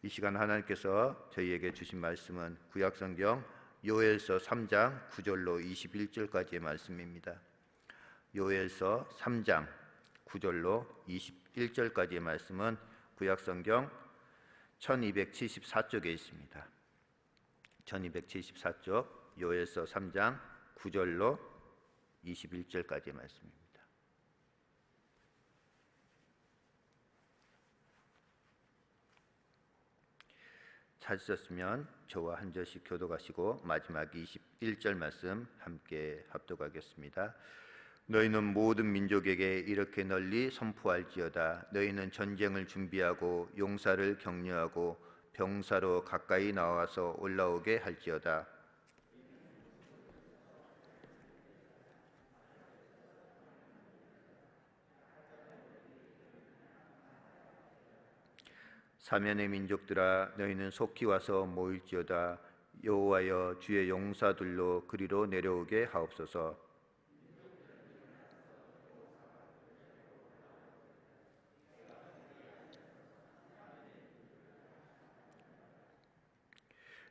이 시간 하나님께서 저희에게 주신 말씀은 구약성경 요엘서 3장 9절로 21절까지의 말씀입니다. 요엘서 3장 9절로 21절까지의 말씀은 구약성경 1274쪽에 있습니다. 1274쪽 요엘서 3장 9절로 21절까지의 말씀입니다. 찾으셨으면 저와 한 절씩 교독하시고 마지막 21절 말씀 함께 합독하겠습니다. 너희는 모든 민족에게 이렇게 널리 선포할지어다. 너희는 전쟁을 준비하고 용사를 격려하고 병사로 가까이 나와서 올라오게 할지어다. 사면의 민족들아, 너희는 속히 와서 모일지어다. 여호와여, 주의 용사들로 그리로 내려오게 하옵소서.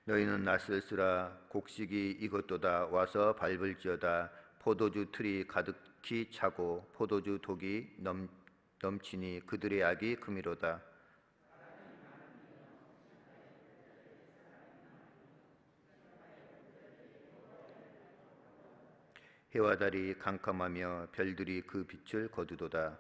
너희는 낯을 쓰라. 곡식이 익었도다. 와서 밟을지어다. 포도주 틀이 가득히 차고 포도주 독이 넘치니 그들의 악이 금이로다. 해와 달이 캄캄하며 별들이 그 빛을 거두도다.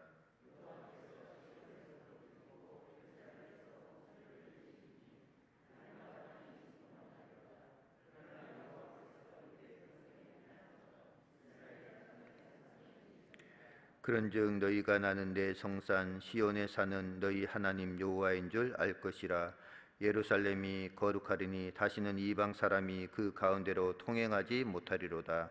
그런즉 너희가 나는 내 성산 시온에 사는 너희 하나님 여호와인 줄 알 것이라. 예루살렘이 거룩하리니 다시는 이방 사람이 그 가운데로 통행하지 못하리로다.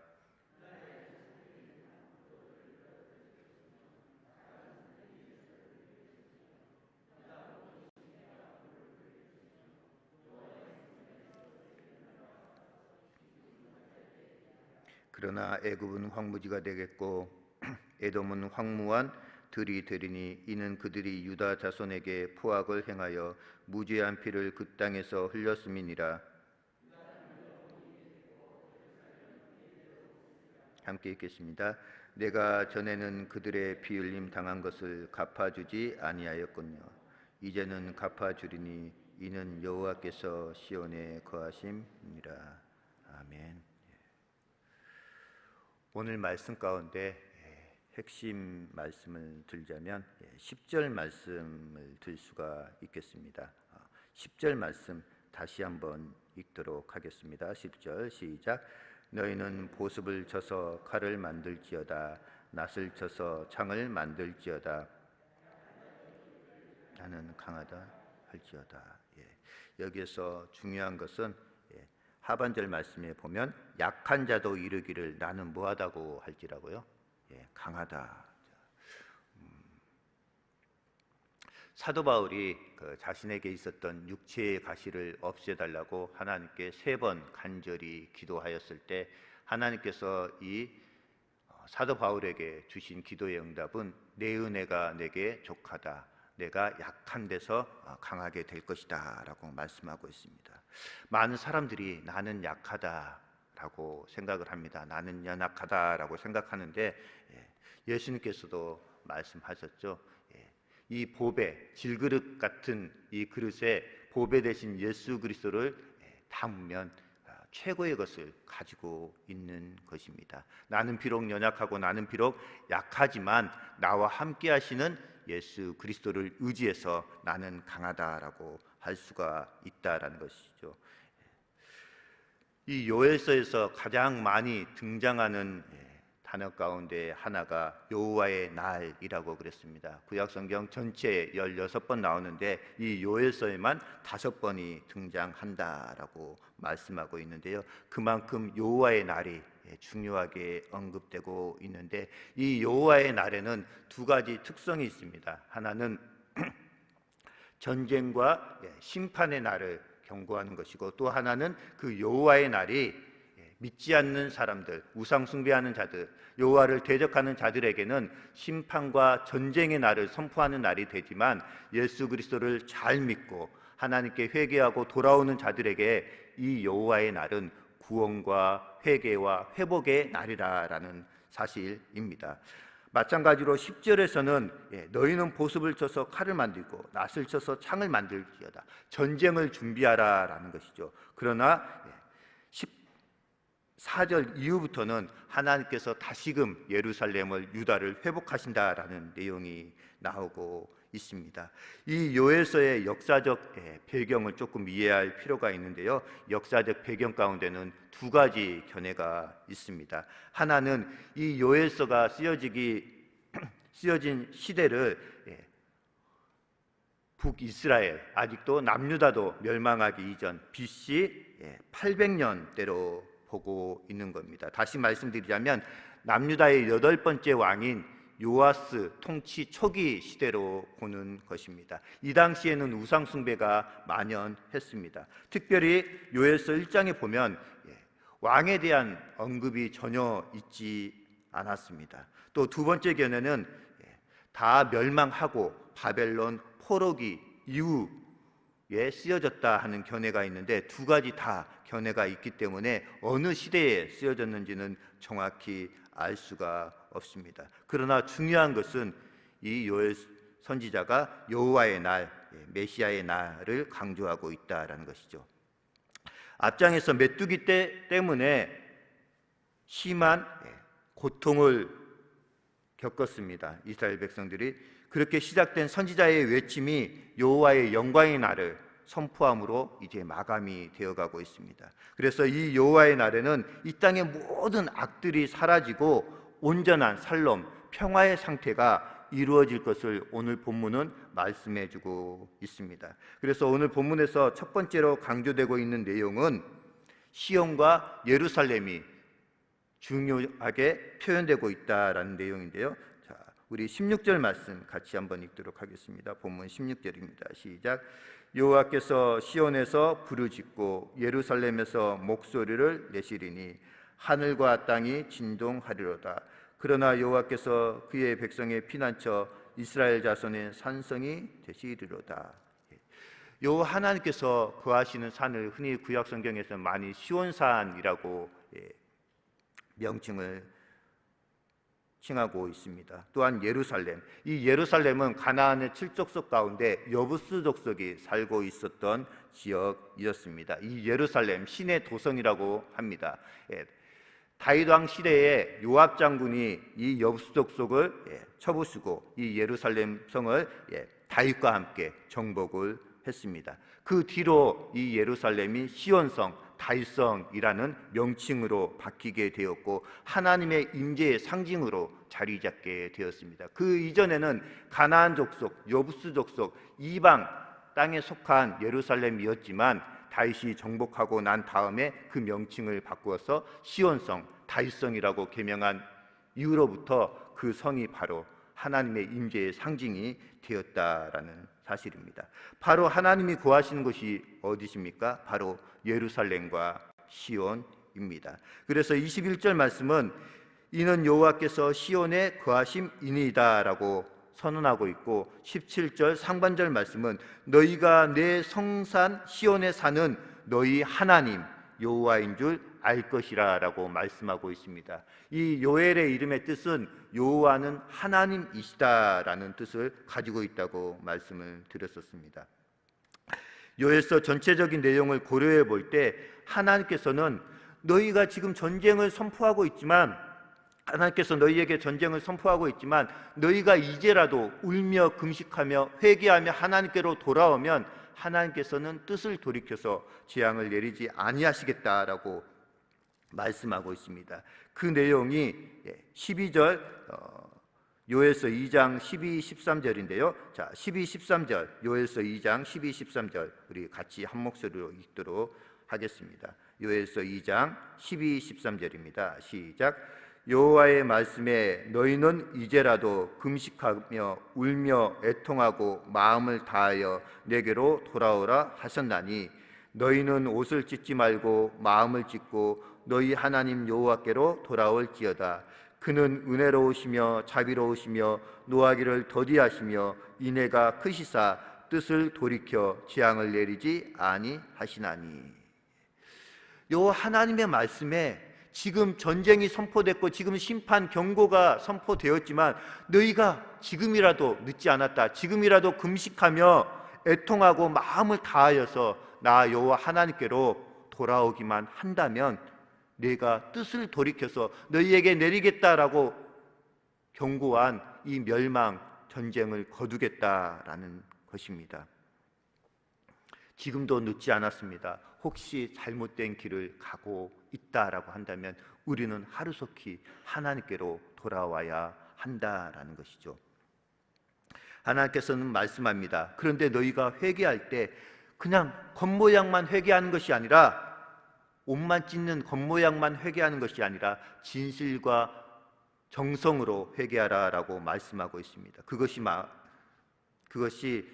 그러나 애굽은 황무지가 되겠고 에돔은 황무한 들이 되리니 이는 그들이 유다 자손에게 포악을 행하여 무죄한 피를 그 땅에서 흘렸음이니라. 함께 읽겠습니다. 내가 전에는 그들의 피 흘림 당한 것을 갚아주지 아니하였군요. 이제는 갚아주리니 이는 여호와께서 시온에 거하심이니라. 아멘. 오늘 말씀 가운데 핵심 말씀을 들자면 10절 말씀을 들 수가 있겠습니다. 10절 말씀 다시 한번 읽도록 하겠습니다. 10절 시작. 너희는 보습을 쳐서 칼을 만들지어다. 낫을 쳐서 창을 만들지어다. 나는 강하다 할지어다. 여기에서 중요한 것은 하반절 말씀에 보면 약한 자도 이르기를 나는 뭐하다고 할지라고요. 강하다. 사도 바울이 자신에게 있었던 육체의 가시를 없애달라고 하나님께 3번 간절히 기도하였을 때 하나님께서 이 사도 바울에게 주신 기도의 응답은 내 은혜가 내게 족하다. 내가 약한 데서 강하게 될 것이다 라고 말씀하고 있습니다. 많은 사람들이 나는 약하다라고 생각을 합니다. 나는 연약하다라고 생각하는데 예수님께서도 말씀하셨죠. 이 보배, 질그릇 같은 이 그릇에 보배 대신 예수 그리스도를 담으면 최고의 것을 가지고 있는 것입니다. 나는 비록 연약하고 나는 비록 약하지만 나와 함께 하시는 예수 그리스도를 의지해서 나는 강하다라고 할 수가 있다라는 것이죠. 이 요엘서에서 가장 많이 등장하는 단어 가운데 하나가 여호와의 날이라고 그랬습니다. 구약성경 전체에 16번 나오는데 이 요엘서에만 5번이 등장한다라고 말씀하고 있는데요. 그만큼 여호와의 날이 중요하게 언급되고 있는데 이 여호와의 날에는 2가지 특성이 있습니다. 하나는 전쟁과 심판의 날을 경고하는 것이고 또 하나는 그 여호와의 날이 믿지 않는 사람들, 우상 숭배하는 자들, 여호와를 대적하는 자들에게는 심판과 전쟁의 날을 선포하는 날이 되지만 예수 그리스도를 잘 믿고 하나님께 회개하고 돌아오는 자들에게 이 여호와의 날은 구원과 회개와 회복의 날이라는 사실입니다. 마찬가지로 10절에서는 너희는 보습을 쳐서 칼을 만들고 낫을 쳐서 창을 만들지어다. 전쟁을 준비하라 라는 것이죠. 그러나 14절 이후부터는 하나님께서 다시금 예루살렘을, 유다를 회복하신다라는 내용이 나오고 있습니다. 이 요엘서의 역사적 배경을 조금 이해할 필요가 있는데요. 역사적 배경 가운데는 두 가지 견해가 있습니다. 하나는 이 요엘서가 쓰여진 시대를 북이스라엘, 아직도 남유다도 멸망하기 이전 BC 800년대로 보고 있는 겁니다. 다시 말씀드리자면 남유다의 8번째 왕인 요아스 통치 초기 시대로 보는 것입니다. 이 당시에는 우상 숭배가 만연했습니다. 특별히 요엘서 1장에 보면 왕에 대한 언급이 전혀 있지 않았습니다. 또 두 번째 견해는 다 멸망하고 바벨론 포로기 이후에 쓰여졌다 하는 견해가 있는데, 두 가지 다 견해가 있기 때문에 어느 시대에 쓰여졌는지는 정확히 알 수가 없습니다. 그러나 중요한 것은 이 요엘 선지자가 여호와의 날, 메시아의 날을 강조하고 있다라는 것이죠. 앞장에서 메뚜기 때문에 심한 고통을 겪었습니다. 이스라엘 백성들이. 그렇게 시작된 선지자의 외침이 여호와의 영광의 날을 선포함으로 이제 마감이 되어가고 있습니다. 그래서 이 여호와의 날에는 이 땅의 모든 악들이 사라지고 온전한 살롬, 평화의 상태가 이루어질 것을 오늘 본문은 말씀해주고 있습니다. 그래서 오늘 본문에서 첫 번째로 강조되고 있는 내용은 시온과 예루살렘이 중요하게 표현되고 있다라는 내용인데요. 자, 우리 16절 말씀 같이 한번 읽도록 하겠습니다. 본문 16절입니다. 시작. 여호와께서 시온에서 부르짖고 예루살렘에서 목소리를 내시리니 하늘과 땅이 진동하리로다. 그러나 여호와께서 그의 백성의 피난처 이스라엘 자손의 산성이 되시리로다. 여호와 하나님께서 거하시는 산을 흔히 구약 성경에서 많이 시온산이라고 명칭을 칭하고 있습니다. 또한 예루살렘, 이 예루살렘은 가나안의 7족속 가운데 여부스 족속이 살고 있었던 지역이었습니다. 이 예루살렘 신의 도성이라고 합니다. 다윗 왕 시대에 요압 장군이 이 여부스 족속을 쳐부수고 이 예루살렘 성을 다윗과 함께 정복을 했습니다. 그 뒤로 이 예루살렘이 시온성, 다윗성이라는 명칭으로 바뀌게 되었고 하나님의 임재의 상징으로 자리 잡게 되었습니다. 그 이전에는 가나안 족속, 여부스 족속, 이방 땅에 속한 예루살렘이었지만 다윗이 정복하고 난 다음에 그 명칭을 바꾸어서 시온성, 다윗성이라고 개명한 이후로부터 그 성이 바로 하나님의 임재의 상징이 되었다라는 사실입니다. 바로 하나님이 거하시는 곳이 어디십니까? 바로 예루살렘과 시온입니다. 그래서 21절 말씀은 이는 여호와께서 시온에 거하심이니이다 라고 선언하고 있고 17절 상반절 말씀은 너희가 내 성산 시온에 사는 너희 하나님 여호와인 줄 알 것이라 라고 말씀하고 있습니다. 이 요엘의 이름의 뜻은 여호와는 하나님이시다라는 뜻을 가지고 있다고 말씀을 드렸었습니다. 요엘서 전체적인 내용을 고려해 볼 때 하나님께서는 너희가 지금 전쟁을 선포하고 있지만 하나님께서 너희에게 전쟁을 선포하고 있지만 너희가 이제라도 울며 금식하며 회개하며 하나님께로 돌아오면 하나님께서는 뜻을 돌이켜서 재앙을 내리지 아니하시겠다라고 말씀하고 있습니다. 그 내용이 12절 요엘서 2장 12, 13절인데요. 자, 12, 13절 요엘서 2장 12, 13절 우리 같이 한 목소리로 읽도록 하겠습니다. 요엘서 2장 12, 13절입니다. 시작. 여호와의 말씀에 너희는 이제라도 금식하며 울며 애통하고 마음을 다하여 내게로 돌아오라 하셨나니 너희는 옷을 찢지 말고 마음을 찢고 너희 하나님 여호와께로 돌아올지어다. 그는 은혜로우시며 자비로우시며 노하기를 더디하시며 인애가 크시사 뜻을 돌이켜 재앙을 내리지 아니하시나니. 요 하나님의 말씀에 지금 전쟁이 선포됐고 지금 심판 경고가 선포되었지만 너희가 지금이라도 늦지 않았다, 지금이라도 금식하며 애통하고 마음을 다하여서 나 여호와 하나님께로 돌아오기만 한다면 내가 뜻을 돌이켜서 너희에게 내리겠다라고 경고한 이 멸망 전쟁을 거두겠다라는 것입니다. 지금도 늦지 않았습니다. 혹시 잘못된 길을 가고 있다라고 한다면 우리는 하루속히 하나님께로 돌아와야 한다라는 것이죠. 하나님께서는 말씀합니다. 그런데 너희가 회개할 때 그냥 겉모양만 회개하는 것이 아니라, 옷만 찢는 겉모양만 회개하는 것이 아니라 진실과 정성으로 회개하라라고 말씀하고 있습니다. 그것이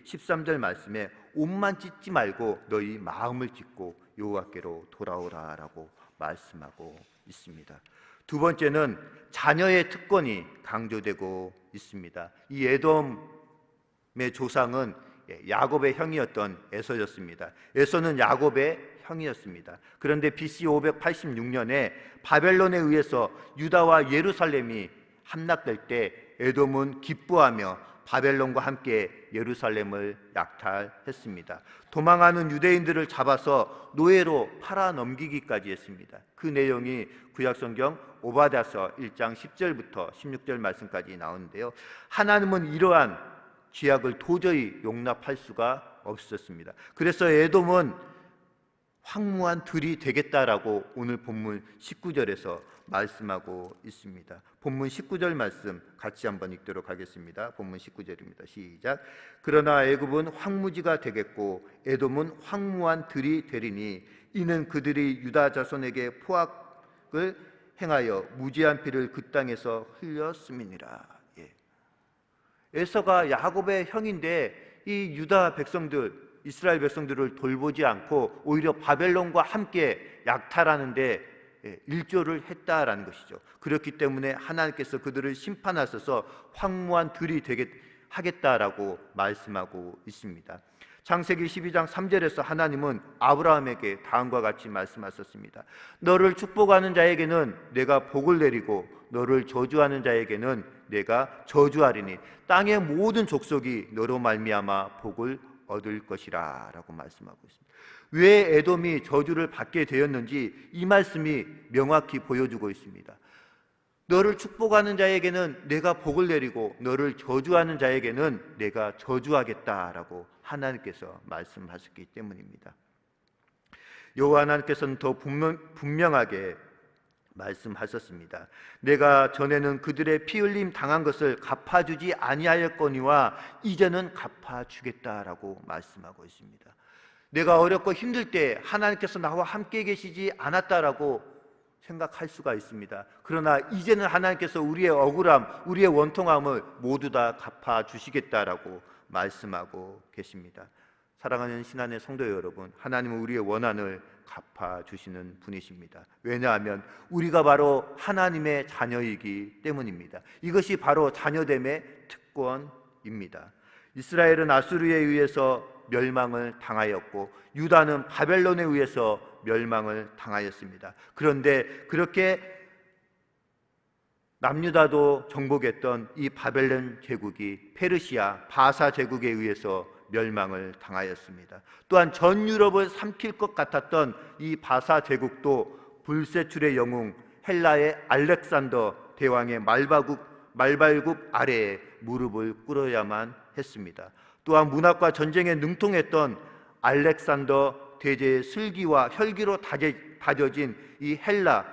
13절 말씀에 옷만 찢지 말고 너희 마음을 찢고 여호와께로 돌아오라라고 말씀하고 있습니다. 두 번째는 자녀의 특권이 강조되고 있습니다. 이 에돔의 조상은 야곱의 형이었던 에서였습니다. 에서는 야곱의 형이었습니다. 그런데 BC 586년에 바벨론에 의해서 유다와 예루살렘이 함락될 때 에돔은 기뻐하며 바벨론과 함께 예루살렘을 약탈했습니다. 도망하는 유대인들을 잡아서 노예로 팔아 넘기기까지 했습니다. 그 내용이 구약성경 오바댜서 1장 10절부터 16절 말씀까지 나오는데요, 하나님은 이러한 죄악을 도저히 용납할 수가 없었습니다. 그래서 에돔은 황무한 들이 되겠다라고 오늘 본문 19절에서 말씀하고 있습니다. 본문 19절 말씀 같이 한번 읽도록 하겠습니다. 본문 19절입니다. 시작. 그러나 애굽은 황무지가 되겠고 에돔은 황무한 들이 되리니 이는 그들이 유다 자손에게 포악을 행하여 무지한 피를 그 땅에서 흘렸음이니라. 에서가 야곱의 형인데 이 유다 백성들, 이스라엘 백성들을 돌보지 않고 오히려 바벨론과 함께 약탈하는데 일조를 했다라는 것이죠. 그렇기 때문에 하나님께서 그들을 심판하셔서 황무한 들이 되게 하겠다라고 말씀하고 있습니다. 창세기 12장 3절에서 하나님은 아브라함에게 다음과 같이 말씀하셨습니다. 너를 축복하는 자에게는 내가 복을 내리고 너를 저주하는 자에게는 내가 저주하리니 땅의 모든 족속이 너로 말미암아 복을 얻을 것이라 라고 말씀하고 있습니다. 왜 에돔이 저주를 받게 되었는지 이 말씀이 명확히 보여주고 있습니다. 너를 축복하는 자에게는 내가 복을 내리고 너를 저주하는 자에게는 내가 저주하겠다라고 하나님께서 말씀하셨기 때문입니다. 여호와 하나님께서는 더 분명하게 말씀하셨습니다. 내가 전에는 그들의 피 흘림 당한 것을 갚아주지 아니하였거니와 이제는 갚아주겠다라고 말씀하고 있습니다. 내가 어렵고 힘들 때 하나님께서 나와 함께 계시지 않았다라고 생각할 수가 있습니다. 그러나 이제는 하나님께서 우리의 억울함, 우리의 원통함을 모두 다 갚아주시겠다라고 말씀하고 계십니다. 사랑하는 신안의 성도 여러분, 하나님은 우리의 원한을 갚아주시는 분이십니다. 왜냐하면 우리가 바로 하나님의 자녀이기 때문입니다. 이것이 바로 자녀됨의 특권입니다. 이스라엘은 아수르에 의해서 멸망을 당하였고 유다는 바벨론에 의해서 멸망을 당하였습니다. 그런데 그렇게 남유다도 정복했던 이 바벨론 제국이 페르시아 바사 제국에 의해서 멸망을 당하였습니다. 또한 전 유럽을 삼킬 것 같았던 이 바사 제국도 불세출의 영웅 헬라의 알렉산더 대왕의 말발굽 아래에 무릎을 꿇어야만 했습니다. 또한 문학과 전쟁에 능통했던 알렉산더 대제의 슬기와 혈기로 다져진 이 헬라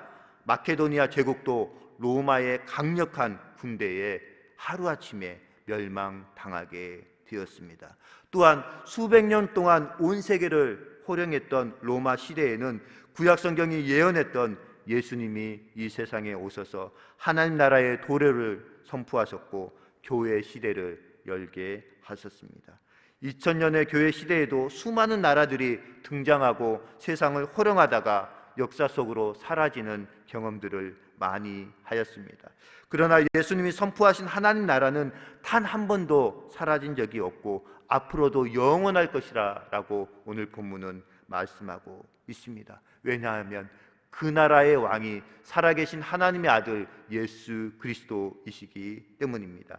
마케도니아 제국도 로마의 강력한 군대에 하루아침에 멸망당하게 되었습니다. 또한 수백 년 동안 온 세계를 호령했던 로마 시대에는 구약성경이 예언했던 예수님이 이 세상에 오셔서 하나님 나라의 도래를 선포하셨고 교회 시대를 열게 하셨습니다. 2000년의 교회 시대에도 수많은 나라들이 등장하고 세상을 호령하다가 역사 속으로 사라지는 경험들을 많이 하였습니다. 그러나 예수님이 선포하신 하나님 나라는 단 한 번도 사라진 적이 없고 앞으로도 영원할 것이라 라고 오늘 본문은 말씀하고 있습니다. 왜냐하면 그 나라의 왕이 살아계신 하나님의 아들 예수 그리스도이시기 때문입니다.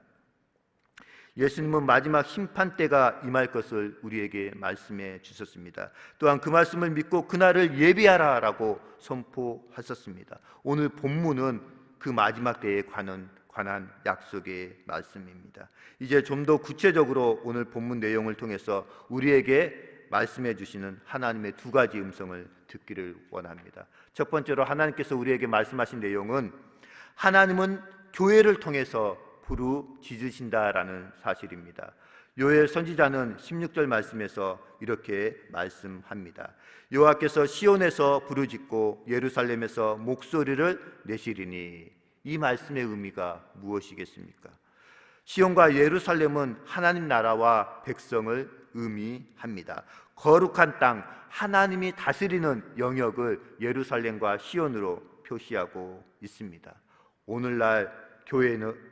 예수님은 마지막 심판 때가 임할 것을 우리에게 말씀해 주셨습니다. 또한 그 말씀을 믿고 그날을 예비하라라고 선포하셨습니다. 오늘 본문은 그 마지막 때에 관한 약속의 말씀입니다. 이제 좀 더 구체적으로 오늘 본문 내용을 통해서 우리에게 말씀해 주시는 하나님의 두 가지 음성을 듣기를 원합니다. 첫 번째로 하나님께서 우리에게 말씀하신 내용은 하나님은 교회를 통해서 부르짖으신다라는 사실입니다. 요엘 선지자는 16절 말씀에서 이렇게 말씀합니다. 여호와께서 시온에서 부르짖고 예루살렘에서 목소리를 내시리니. 이 말씀의 의미가 무엇이겠습니까? 시온과 예루살렘은 하나님 나라와 백성을 의미합니다. 거룩한 땅, 하나님이 다스리는 영역을 예루살렘과 시온으로 표시하고 있습니다. 오늘날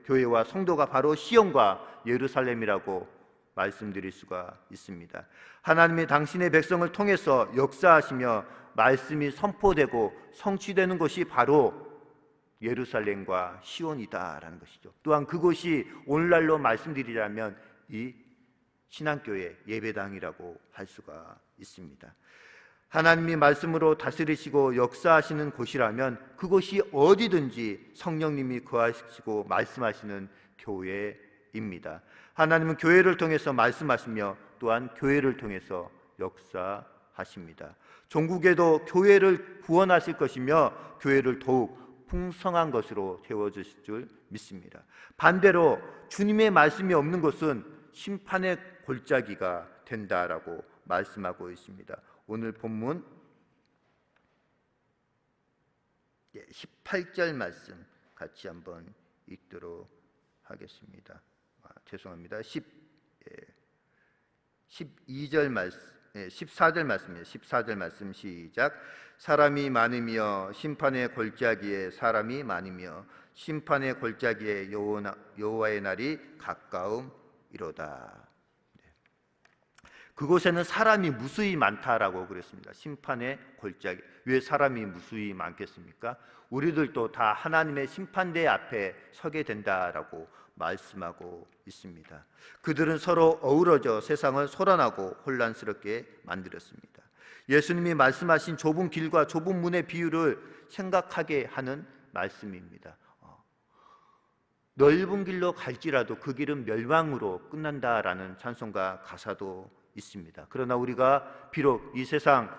교회와 성도가 바로 시온과 예루살렘이라고 말씀드릴 수가 있습니다. 하나님이 당신의 백성을 통해서 역사하시며 말씀이 선포되고 성취되는 것이 바로 예루살렘과 시온이다라는 것이죠. 또한 그곳이 오늘날로 말씀드리자면 이 신앙교회 예배당이라고 할 수가 있습니다. 하나님이 말씀으로 다스리시고 역사하시는 곳이라면 그곳이 어디든지 성령님이 거하시고 말씀하시는 교회입니다. 하나님은 교회를 통해서 말씀하시며 또한 교회를 통해서 역사하십니다. 종국에도 교회를 구원하실 것이며 교회를 더욱 풍성한 것으로 채워주실 줄 믿습니다. 반대로 주님의 말씀이 없는 것은 심판의 골짜기가 된다라고 말씀하고 있습니다. 오늘 본문 18절 말씀 같이 한번 읽도록 하겠습니다. 죄송합니다. 12절 말씀, 14절 말씀입니다. 14절 말씀 시작. 사람이 많으며 심판의 골짜기에 사람이 많으며 심판의 골짜기에 여호와의 날이 가까움이로다. 그곳에는 사람이 무수히 많다라고 그랬습니다. 심판의 골짜기. 왜 사람이 무수히 많겠습니까? 우리들도 다 하나님의 심판대 앞에 서게 된다라고 말씀하고 있습니다. 그들은 서로 어우러져 세상을 소란하고 혼란스럽게 만들었습니다. 예수님이 말씀하신 좁은 길과 좁은 문의 비유를 생각하게 하는 말씀입니다. 넓은 길로 갈지라도 그 길은 멸망으로 끝난다라는 찬송가 가사도 있습니다. 그러나 우리가 비록 이 세상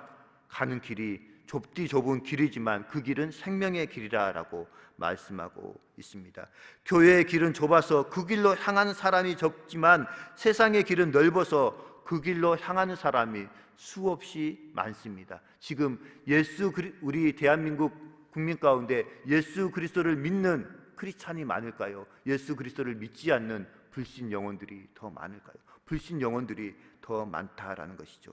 가는 길이 좁디 좁은 길이지만 그 길은 생명의 길이라고 말씀하고 있습니다. 교회의 길은 좁아서 그 길로 향하는 사람이 적지만 세상의 길은 넓어서 그 길로 향하는 사람이 수없이 많습니다. 지금 우리 대한민국 국민 가운데 예수 그리스도를 믿는 크리스찬이 많을까요? 예수 그리스도를 믿지 않는 불신 영혼들이 더 많을까요? 불신 영혼들이 더 많다라는 것이죠.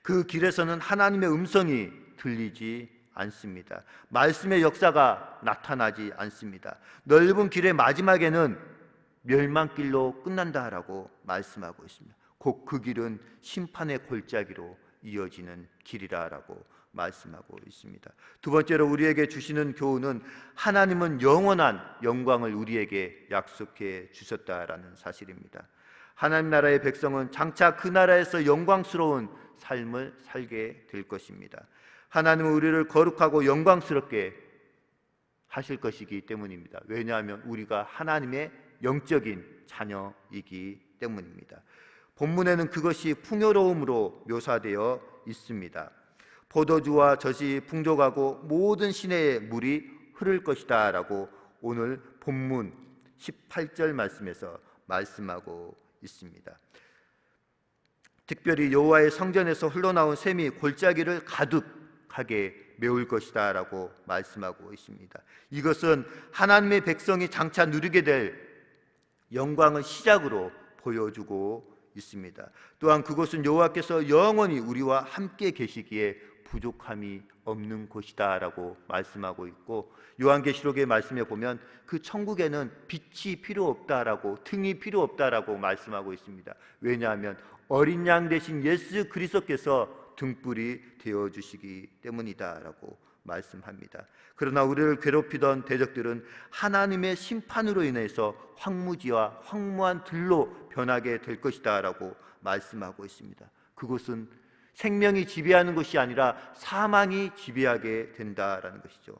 그 길에서는 하나님의 음성이 들리지 않습니다. 말씀의 역사가 나타나지 않습니다. 넓은 길의 마지막에는 멸망길로 끝난다라고 말씀하고 있습니다. 곧 그 길은 심판의 골짜기로 이어지는 길이라고 말씀하고 있습니다. 두 번째로 우리에게 주시는 교훈은 하나님은 영원한 영광을 우리에게 약속해 주셨다라는 사실입니다. 하나님 나라의 백성은 장차 그 나라에서 영광스러운 삶을 살게 될 것입니다. 하나님은 우리를 거룩하고 영광스럽게 하실 것이기 때문입니다. 왜냐하면 우리가 하나님의 영적인 자녀이기 때문입니다. 본문에는 그것이 풍요로움으로 묘사되어 있습니다. 포도주와 젖이 풍족하고 모든 시내에 물이 흐를 것이다 라고 오늘 본문 18절 말씀에서 말씀하고 있습니다. 특별히 여호와의 성전에서 흘러나온 샘이 골짜기를 가득하게 메울 것이다 라고 말씀하고 있습니다. 이것은 하나님의 백성이 장차 누리게 될 영광의 시작으로 보여주고 있습니다. 또한 그것은 여호와께서 영원히 우리와 함께 계시기에 부족함이 없는 곳이다라고 말씀하고 있고, 요한계시록의 말씀에 보면 그 천국에는 빛이 필요 없다라고, 등이 필요 없다라고 말씀하고 있습니다. 왜냐하면 어린 양 대신 예수 그리스도께서 등불이 되어 주시기 때문이다라고 말씀합니다. 그러나 우리를 괴롭히던 대적들은 하나님의 심판으로 인해서 황무지와 황무한 들로 변하게 될 것이다라고 말씀하고 있습니다. 그곳은 생명이 지배하는 것이 아니라 사망이 지배하게 된다라는 것이죠.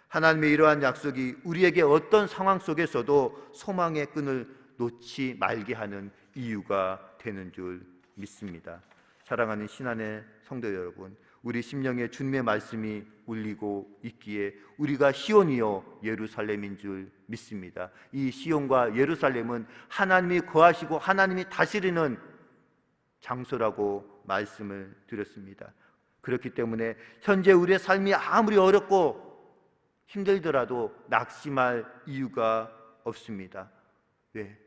하나님의 이러한 약속이 우리에게 어떤 상황 속에서도 소망의 끈을 놓지 말게 하는 이유가 되는 줄 믿습니다. 사랑하는 신안의 성도 여러분, 우리 심령에 주님의 말씀이 울리고 있기에 우리가 시온이요 예루살렘인 줄 믿습니다. 이 시온과 예루살렘은 하나님이 거하시고 하나님이 다스리는 장소라고 말씀을 드렸습니다. 그렇기 때문에 현재 우리의 삶이 아무리 어렵고 힘들더라도 낙심할 이유가 없습니다. 왜?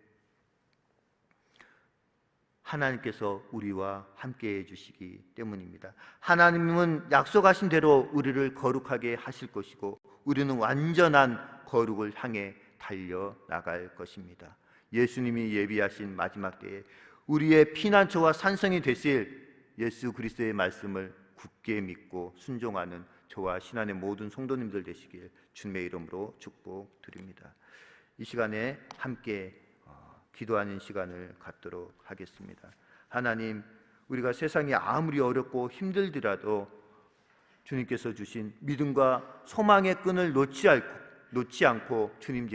하나님께서 우리와 함께 해주시기 때문입니다. 하나님은 약속하신 대로 우리를 거룩하게 하실 것이고 우리는 완전한 거룩을 향해 달려나갈 것입니다. 예수님이 예비하신 마지막 때에 우리의 피난처와 산성이 되실 예수 그리스도의 말씀을 굳게 믿고 순종하는 저와 신안의 모든 성도님들 되시길 주님의 이름으로 축복드립니다. 이 시간에 함께 기도하는 시간을 갖도록 하겠습니다. 하나님, 우리가 세상이 아무리 어렵고 힘들더라도 주님께서 주신 믿음과 소망의 끈을 놓지 않고 주님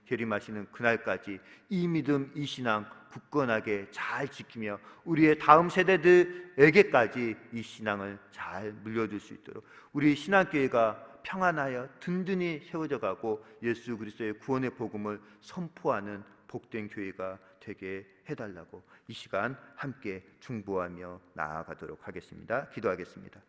재림하시는 그날까지 이 믿음, 이 신앙 굳건하게 잘 지키며 우리의 다음 세대들에게까지 이 신앙을 잘 물려줄 수 있도록 우리 신앙교회가 평안하여 든든히 세워져 가고 예수 그리스도의 구원의 복음을 선포하는 복된 교회가 되게 해달라고 이 시간 함께 중보하며 나아가도록 하겠습니다. 기도하겠습니다.